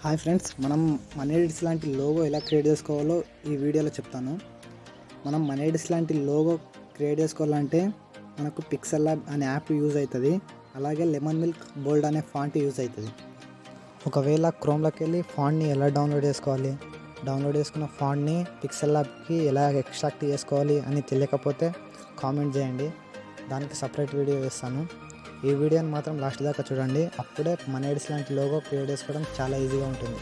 Hi friends, మనం మనీడిట్స్ లాంటి logo ఎలా క్రియేట్ చేసుకోవాలో ఈ వీడియోలో చెప్తాను. మనం మనీడిట్స్ లాంటి లోగో క్రియేట్ చేసుకోవాలంటే మనకు పిక్సెల్ ల్యాబ్ అనే యాప్ యూజ్ అవుతుంది. అలాగే లెమన్ మిల్క్ బోల్డ్ అనే ఫాంట్ యూజ్ అవుతుంది. ఒకవేళ క్రోమ్లోకి వెళ్ళి ఫాంట్ని ఎలా డౌన్లోడ్ చేసుకోవాలి, డౌన్లోడ్ చేసుకున్న ఫాంట్ని పిక్సెల్ ల్యాబ్కి ఎలా ఎక్స్ట్రాక్ట్ చేసుకోవాలి అని తెలియకపోతే కామెంట్ చేయండి, దానికి సపరేట్ వీడియో వేస్తాను. ఈ వీడియోని మాత్రం లాస్ట్ దాకా చూడండి, అప్పుడే మనీడిట్స్ లాంటి లోగో క్రియేట్ చేసుకోవడం చాలా ఈజీగా ఉంటుంది.